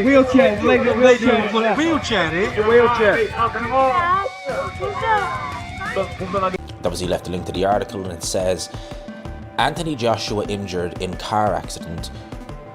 Wheelchair. Wheelchair. Wheelchair. Wheelchair, eh? Wheelchair. That was he left a link to the article, and it says Anthony Joshua injured in car accident,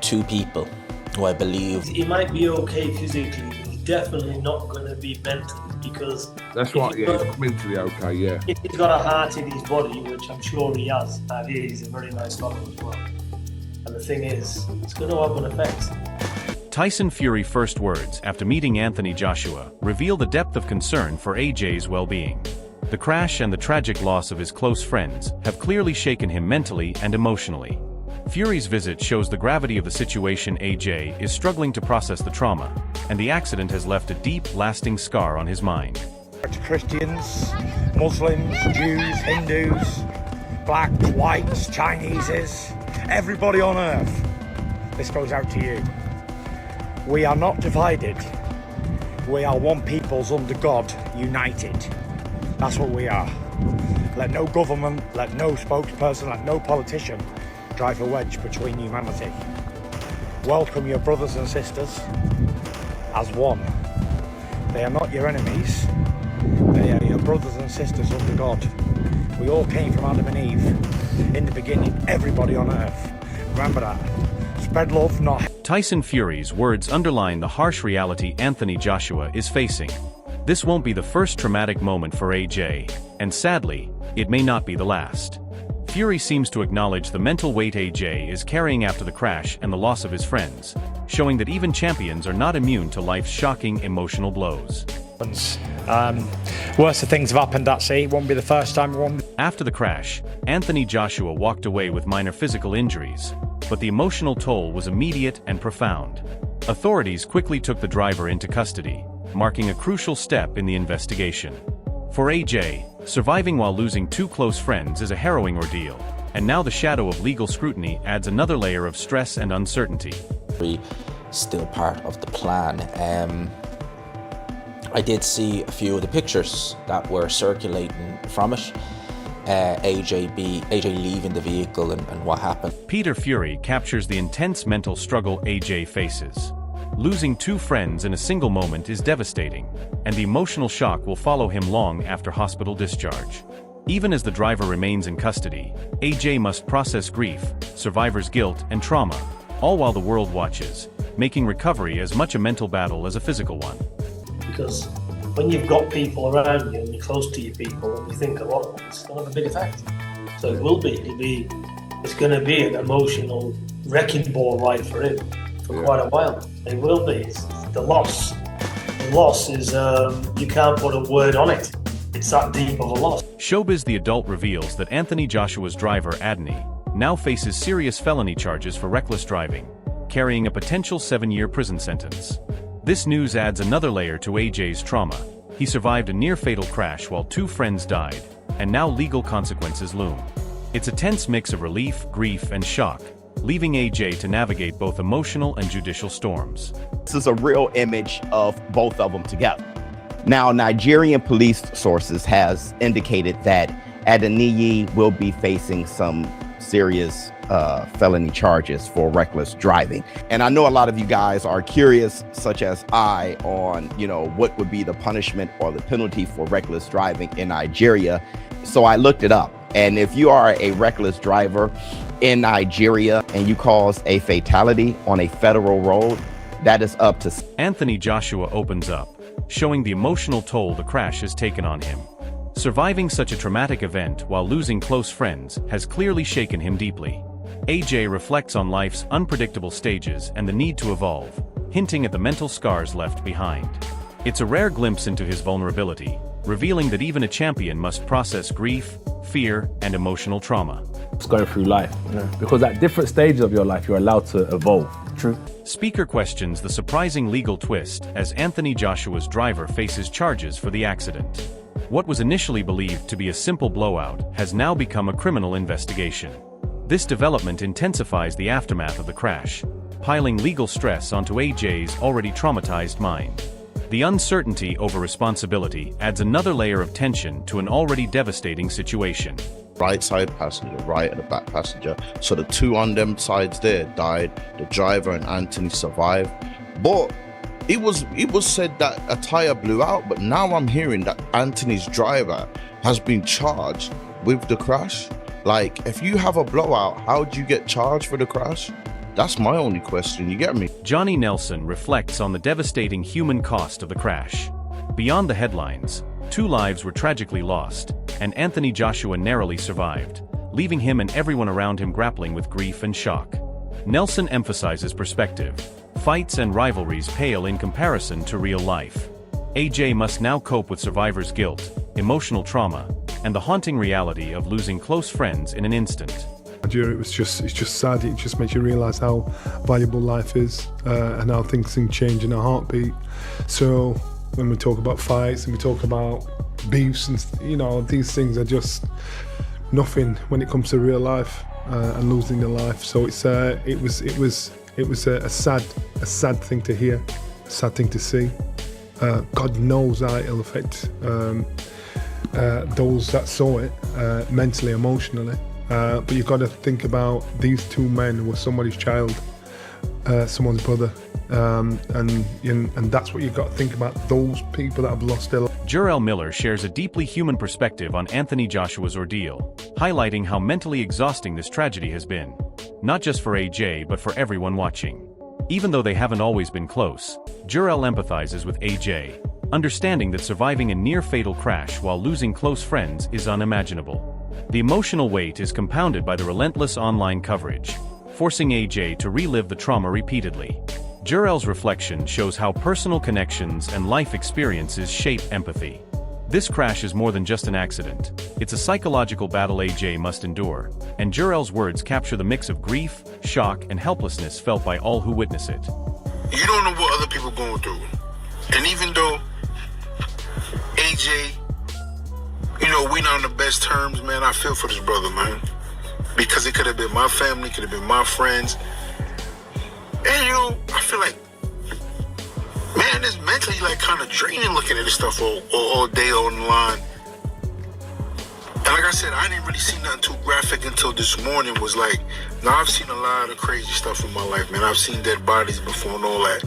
2 people who I believe he might be okay physically, but he's definitely not going to be mentally, because That's right, yeah, mentally okay, yeah. if he's got a heart in his body, which I'm sure he has, and he's a very nice fellow as well. And the thing is, it's going to have an effect. Tyson Fury first words after meeting Anthony Joshua reveal the depth of concern for AJ's well-being. The crash and the tragic loss of his close friends have clearly shaken him mentally and emotionally. Fury's visit shows the gravity of the situation. AJ is struggling to process the trauma, and the accident has left a deep, lasting scar on his mind. To Christians, Muslims, Jews, Hindus, blacks, whites, Chineses, everybody on earth, this goes out to you. We are not divided. We are one peoples under God, united. That's what we are. Let no government, let no spokesperson, let no politician drive a wedge between humanity. Welcome your brothers and sisters as one. They are not your enemies. They are your brothers and sisters under God. We all came from Adam and Eve. In the beginning, everybody on earth. Remember that. Spread love, not hate. Tyson Fury's words underline the harsh reality Anthony Joshua is facing. This won't be the first traumatic moment for AJ, and sadly, it may not be the last. Fury seems to acknowledge the mental weight AJ is carrying after the crash and the loss of his friends, showing that even champions are not immune to life's shocking emotional blows. Worse things have happened at sea. It won't be the first time. After the crash, Anthony Joshua walked away with minor physical injuries, but the emotional toll was immediate and profound. Authorities quickly took the driver into custody, marking a crucial step in the investigation. For AJ, surviving while losing 2 close friends is a harrowing ordeal, and now the shadow of legal scrutiny adds another layer of stress and uncertainty. still part of the plan. I did see a few of the pictures that were circulating from it. AJ leaving the vehicle and what happened. Peter Fury captures the intense mental struggle AJ faces. Losing 2 friends in a single moment is devastating, and the emotional shock will follow him long after hospital discharge. Even as the driver remains in custody, AJ must process grief, survivor's guilt, and trauma, all while the world watches, making recovery as much a mental battle as a physical one. Because when you've got people around you and you're close to your people and you think a lot, it's going to have a big effect. So it will be. It's going to be an emotional wrecking ball ride for him for quite a while. It will be. It's the loss. The loss is, you can't put a word on it. It's that deep of a loss. Showbiz The Adult reveals that Anthony Joshua's driver, Adney, now faces serious felony charges for reckless driving, carrying a potential 7-year prison sentence. This news adds another layer to AJ's trauma. He survived a near-fatal crash while 2 friends died, and now legal consequences loom. It's a tense mix of relief, grief, and shock, leaving AJ to navigate both emotional and judicial storms. This is a real image of both of them together. Now, Nigerian police sources has indicated that Adeniyi will be facing some serious felony charges for reckless driving. And I know a lot of you guys are curious, such as I, on, what would be the punishment or the penalty for reckless driving in Nigeria. So I looked it up. And if you are a reckless driver in Nigeria and you cause a fatality on a federal road, that is up to... Anthony Joshua opens up, showing the emotional toll the crash has taken on him. Surviving such a traumatic event while losing close friends has clearly shaken him deeply. AJ reflects on life's unpredictable stages and the need to evolve, hinting at the mental scars left behind. It's a rare glimpse into his vulnerability, revealing that even a champion must process grief, fear, and emotional trauma. It's going through life, because at different stages of your life, you're allowed to evolve. True. Speaker questions the surprising legal twist as Anthony Joshua's driver faces charges for the accident. What was initially believed to be a simple blowout has now become a criminal investigation. This development intensifies the aftermath of the crash, piling legal stress onto AJ's already traumatized mind. The uncertainty over responsibility adds another layer of tension to an already devastating situation. Right side passenger, right and the back passenger. So the 2 on them sides there died. The driver and Anthony survived. But it was said that a tire blew out, but now I'm hearing that Anthony's driver has been charged with the crash. Like, if you have a blowout, how do you get charged for the crash? That's my only question, you get me? Johnny Nelson reflects on the devastating human cost of the crash. Beyond the headlines, 2 lives were tragically lost, and Anthony Joshua narrowly survived, leaving him and everyone around him grappling with grief and shock. Nelson emphasizes perspective. Fights and rivalries pale in comparison to real life. AJ must now cope with survivor's guilt, emotional trauma, and the haunting reality of losing close friends in an instant. It's just sad. It just makes you realise how valuable life is and how things can change in a heartbeat. So when we talk about fights and we talk about beefs and these things are just nothing when it comes to real life and losing your life. So it was a sad thing to hear, a sad thing to see. God knows how it'll affect those that saw it mentally, emotionally. But you've got to think about these 2 men who were somebody's child, someone's brother, and that's what you've got to think about, those people that have lost their life. Jurel Miller shares a deeply human perspective on Anthony Joshua's ordeal, highlighting how mentally exhausting this tragedy has been. Not just for AJ, but for everyone watching. Even though they haven't always been close, Jurel empathizes with AJ, understanding that surviving a near-fatal crash while losing close friends is unimaginable. The emotional weight is compounded by the relentless online coverage, forcing AJ to relive the trauma repeatedly. Jurel's reflection shows how personal connections and life experiences shape empathy. This crash is more than just an accident. It's a psychological battle AJ must endure, and Jurel's words capture the mix of grief, shock, and helplessness felt by all who witness it. You don't know what other people are going through. And even though AJ, we're not on the best terms, man, I feel for this brother, man. Because it could have been my family, could have been my friends. And, I feel like, man, it's mentally, kind of draining looking at this stuff all day online. And like I said, I didn't really see nothing too graphic until this morning. Was like, now I've seen a lot of crazy stuff in my life, man. I've seen dead bodies before and all that.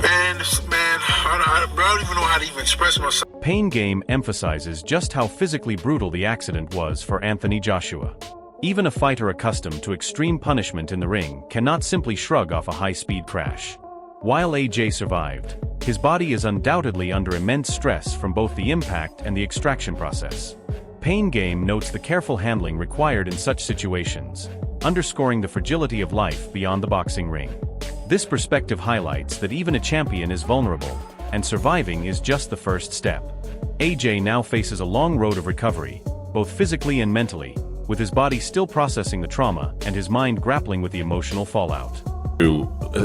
And, man, I don't even know how to even express myself. Pain Game emphasizes just how physically brutal the accident was for Anthony Joshua. Even a fighter accustomed to extreme punishment in the ring cannot simply shrug off a high-speed crash. While AJ survived, his body is undoubtedly under immense stress from both the impact and the extraction process. Pain Game notes the careful handling required in such situations, underscoring the fragility of life beyond the boxing ring. This perspective highlights that even a champion is vulnerable, and surviving is just the first step. AJ now faces a long road of recovery, both physically and mentally, with his body still processing the trauma and his mind grappling with the emotional fallout.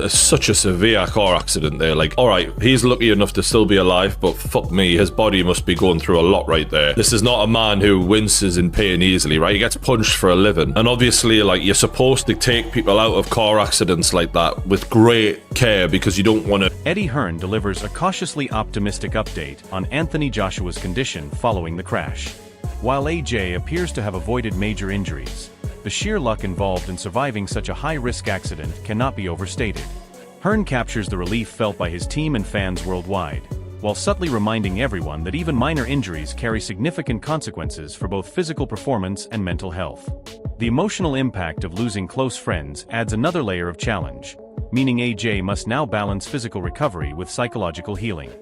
Such a severe car accident there. Alright, he's lucky enough to still be alive, but fuck me, his body must be going through a lot right there. This is not a man who winces in pain easily, right? He gets punched for a living. And obviously, you're supposed to take people out of car accidents like that with great care because you don't want to. Eddie Hearn delivers a cautiously optimistic update on Anthony Joshua's condition following the crash. While AJ appears to have avoided major injuries, the sheer luck involved in surviving such a high-risk accident cannot be overstated. Hearn captures the relief felt by his team and fans worldwide, while subtly reminding everyone that even minor injuries carry significant consequences for both physical performance and mental health. The emotional impact of losing close friends adds another layer of challenge, meaning AJ must now balance physical recovery with psychological healing.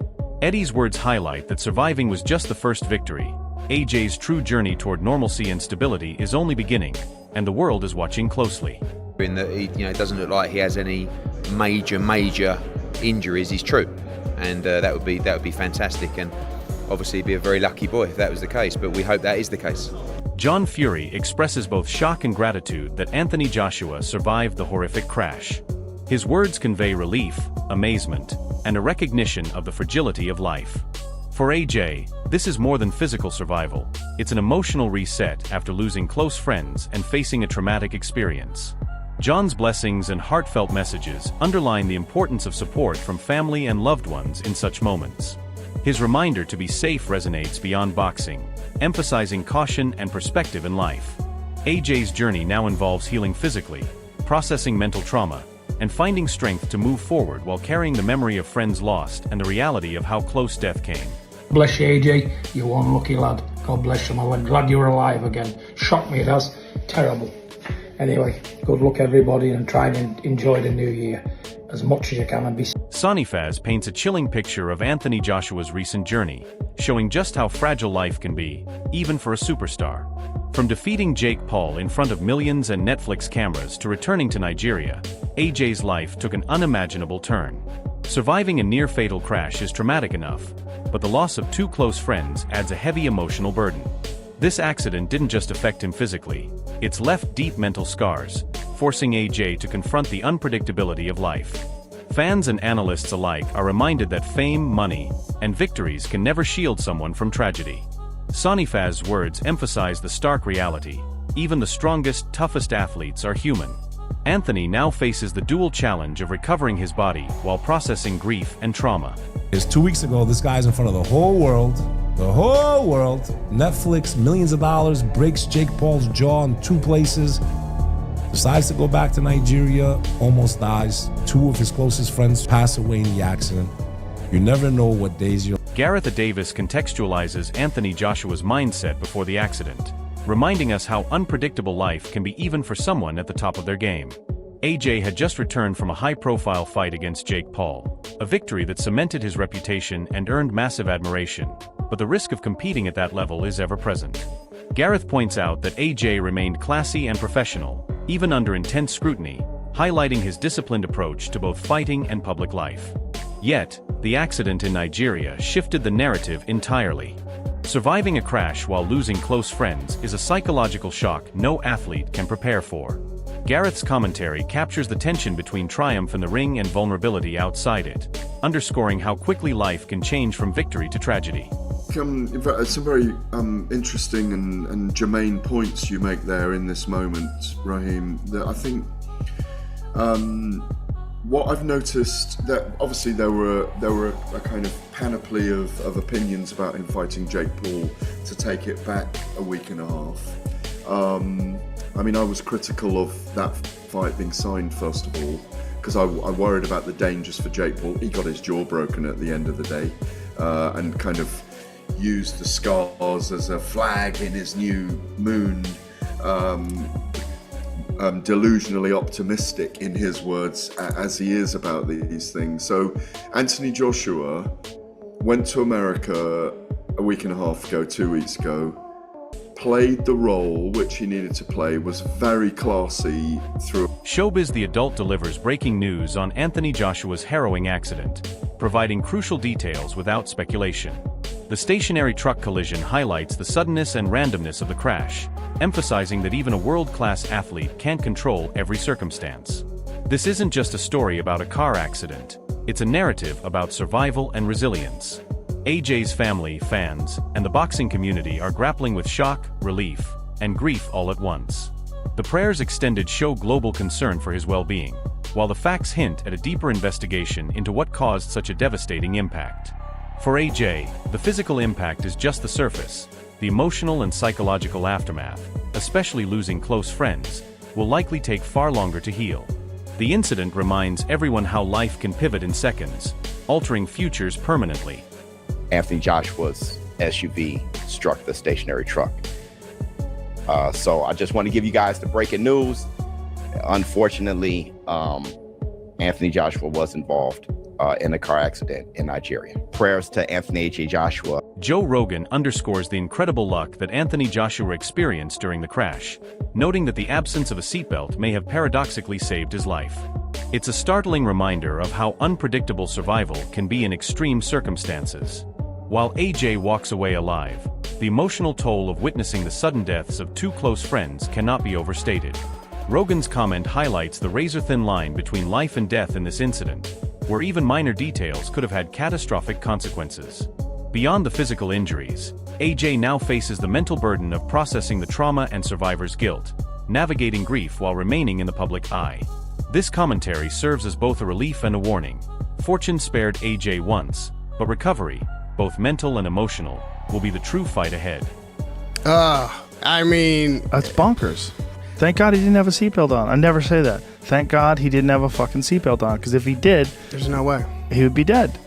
Eddie's words highlight that surviving was just the first victory. AJ's true journey toward normalcy and stability is only beginning, and the world is watching closely. In that he, it doesn't look like he has any major injuries is true, and that would be fantastic, and obviously he'd be a very lucky boy if that was the case. But we hope that is the case. John Fury expresses both shock and gratitude that Anthony Joshua survived the horrific crash. His words convey relief, amazement, and a recognition of the fragility of life. For AJ, this is more than physical survival. It's an emotional reset after losing close friends and facing a traumatic experience. John's blessings and heartfelt messages underline the importance of support from family and loved ones in such moments. His reminder to be safe resonates beyond boxing, emphasizing caution and perspective in life. AJ's journey now involves healing physically, processing mental trauma, and finding strength to move forward while carrying the memory of friends lost and the reality of how close death came. Bless you, AJ. You're one lucky lad. God bless you, man. I'm glad you're alive again. Shocked me, it has. Terrible. Anyway, good luck, everybody, and try and enjoy the new year as much as you can and be. Sonny Faz paints a chilling picture of Anthony Joshua's recent journey, showing just how fragile life can be, even for a superstar. From defeating Jake Paul in front of millions and Netflix cameras to returning to Nigeria, AJ's life took an unimaginable turn. Surviving a near-fatal crash is traumatic enough, but the loss of 2 close friends adds a heavy emotional burden. This accident didn't just affect him physically, it's left deep mental scars, forcing AJ to confront the unpredictability of life. Fans and analysts alike are reminded that fame, money, and victories can never shield someone from tragedy. Sonny Faz's words emphasize the stark reality: even the strongest, toughest athletes are human. Anthony now faces the dual challenge of recovering his body while processing grief and trauma. 2 weeks ago, this guy's in front of the whole world. Netflix, millions of dollars, breaks Jake Paul's jaw in 2 places. Decides to go back to Nigeria, almost dies. 2 of his closest friends pass away in the accident. You never know what days you're. Gareth Davis contextualizes Anthony Joshua's mindset before the accident, reminding us how unpredictable life can be even for someone at the top of their game. AJ had just returned from a high-profile fight against Jake Paul, a victory that cemented his reputation and earned massive admiration, but the risk of competing at that level is ever present. Gareth points out that AJ remained classy and professional, even under intense scrutiny, highlighting his disciplined approach to both fighting and public life. Yet, the accident in Nigeria shifted the narrative entirely. Surviving a crash while losing close friends is a psychological shock no athlete can prepare for. Gareth's commentary captures the tension between triumph in the ring and vulnerability outside it, underscoring how quickly life can change from victory to tragedy. In fact, it's some very interesting and germane points you make there in this moment, Raheem. That I think what I've noticed, that obviously there were a kind of panoply of opinions about him fighting Jake Paul to take it back a week and a half. I mean, I was critical of that fight being signed, first of all, because I worried about the dangers for Jake Paul. He got his jaw broken at the end of the day, and kind of used the scars as a flag in his new moon, delusionally optimistic in his words, as he is about these things. So Anthony Joshua went to America a week and a half ago, 2 weeks ago, played the role which he needed to play, was very classy through. Showbiz The Adult delivers breaking news on Anthony Joshua's harrowing accident, providing crucial details without speculation. The stationary truck collision highlights the suddenness and randomness of the crash, emphasizing that even a world-class athlete can't control every circumstance. This isn't just a story about a car accident, it's a narrative about survival and resilience. AJ's family, fans, and the boxing community are grappling with shock, relief, and grief all at once. The prayers extended show global concern for his well-being, while the facts hint at a deeper investigation into what caused such a devastating impact. For AJ, the physical impact is just the surface. The emotional and psychological aftermath, especially losing close friends, will likely take far longer to heal. The incident reminds everyone how life can pivot in seconds, altering futures permanently. Anthony Joshua's SUV struck the stationary truck. So I just want to give you guys the breaking news. Unfortunately, Anthony Joshua was involved in a car accident in Nigeria. Prayers to Anthony J. Joshua. Joe Rogan underscores the incredible luck that Anthony Joshua experienced during the crash, noting that the absence of a seatbelt may have paradoxically saved his life. It's a startling reminder of how unpredictable survival can be in extreme circumstances. While AJ walks away alive, the emotional toll of witnessing the sudden deaths of 2 close friends cannot be overstated. Rogan's comment highlights the razor-thin line between life and death in this incident, where even minor details could have had catastrophic consequences. Beyond the physical injuries, AJ now faces the mental burden of processing the trauma and survivor's guilt, navigating grief while remaining in the public eye. This commentary serves as both a relief and a warning. Fortune spared AJ once, but recovery, both mental and emotional, will be the true fight ahead. I mean... That's bonkers. Thank God he didn't have a seatbelt on. I never say that. Thank God he didn't have a fucking seatbelt on, because if he did, there's no way he would be dead.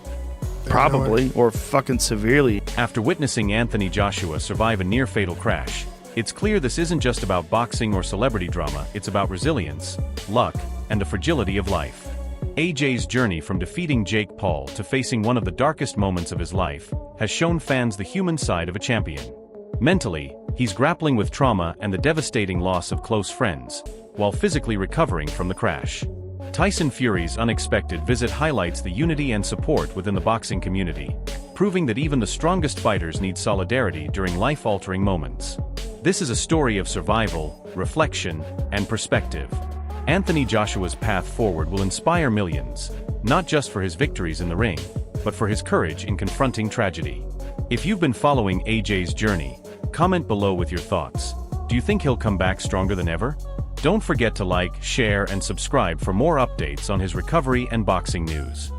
Probably, or fucking severely. After witnessing Anthony Joshua survive a near-fatal crash, it's clear this isn't just about boxing or celebrity drama, it's about resilience, luck, and the fragility of life. AJ's journey from defeating Jake Paul to facing one of the darkest moments of his life has shown fans the human side of a champion. Mentally, he's grappling with trauma and the devastating loss of close friends, while physically recovering from the crash. Tyson Fury's unexpected visit highlights the unity and support within the boxing community, proving that even the strongest fighters need solidarity during life-altering moments. This is a story of survival, reflection, and perspective. Anthony Joshua's path forward will inspire millions, not just for his victories in the ring, but for his courage in confronting tragedy. If you've been following AJ's journey, comment below with your thoughts. Do you think he'll come back stronger than ever? Don't forget to like, share, and subscribe for more updates on his recovery and boxing news.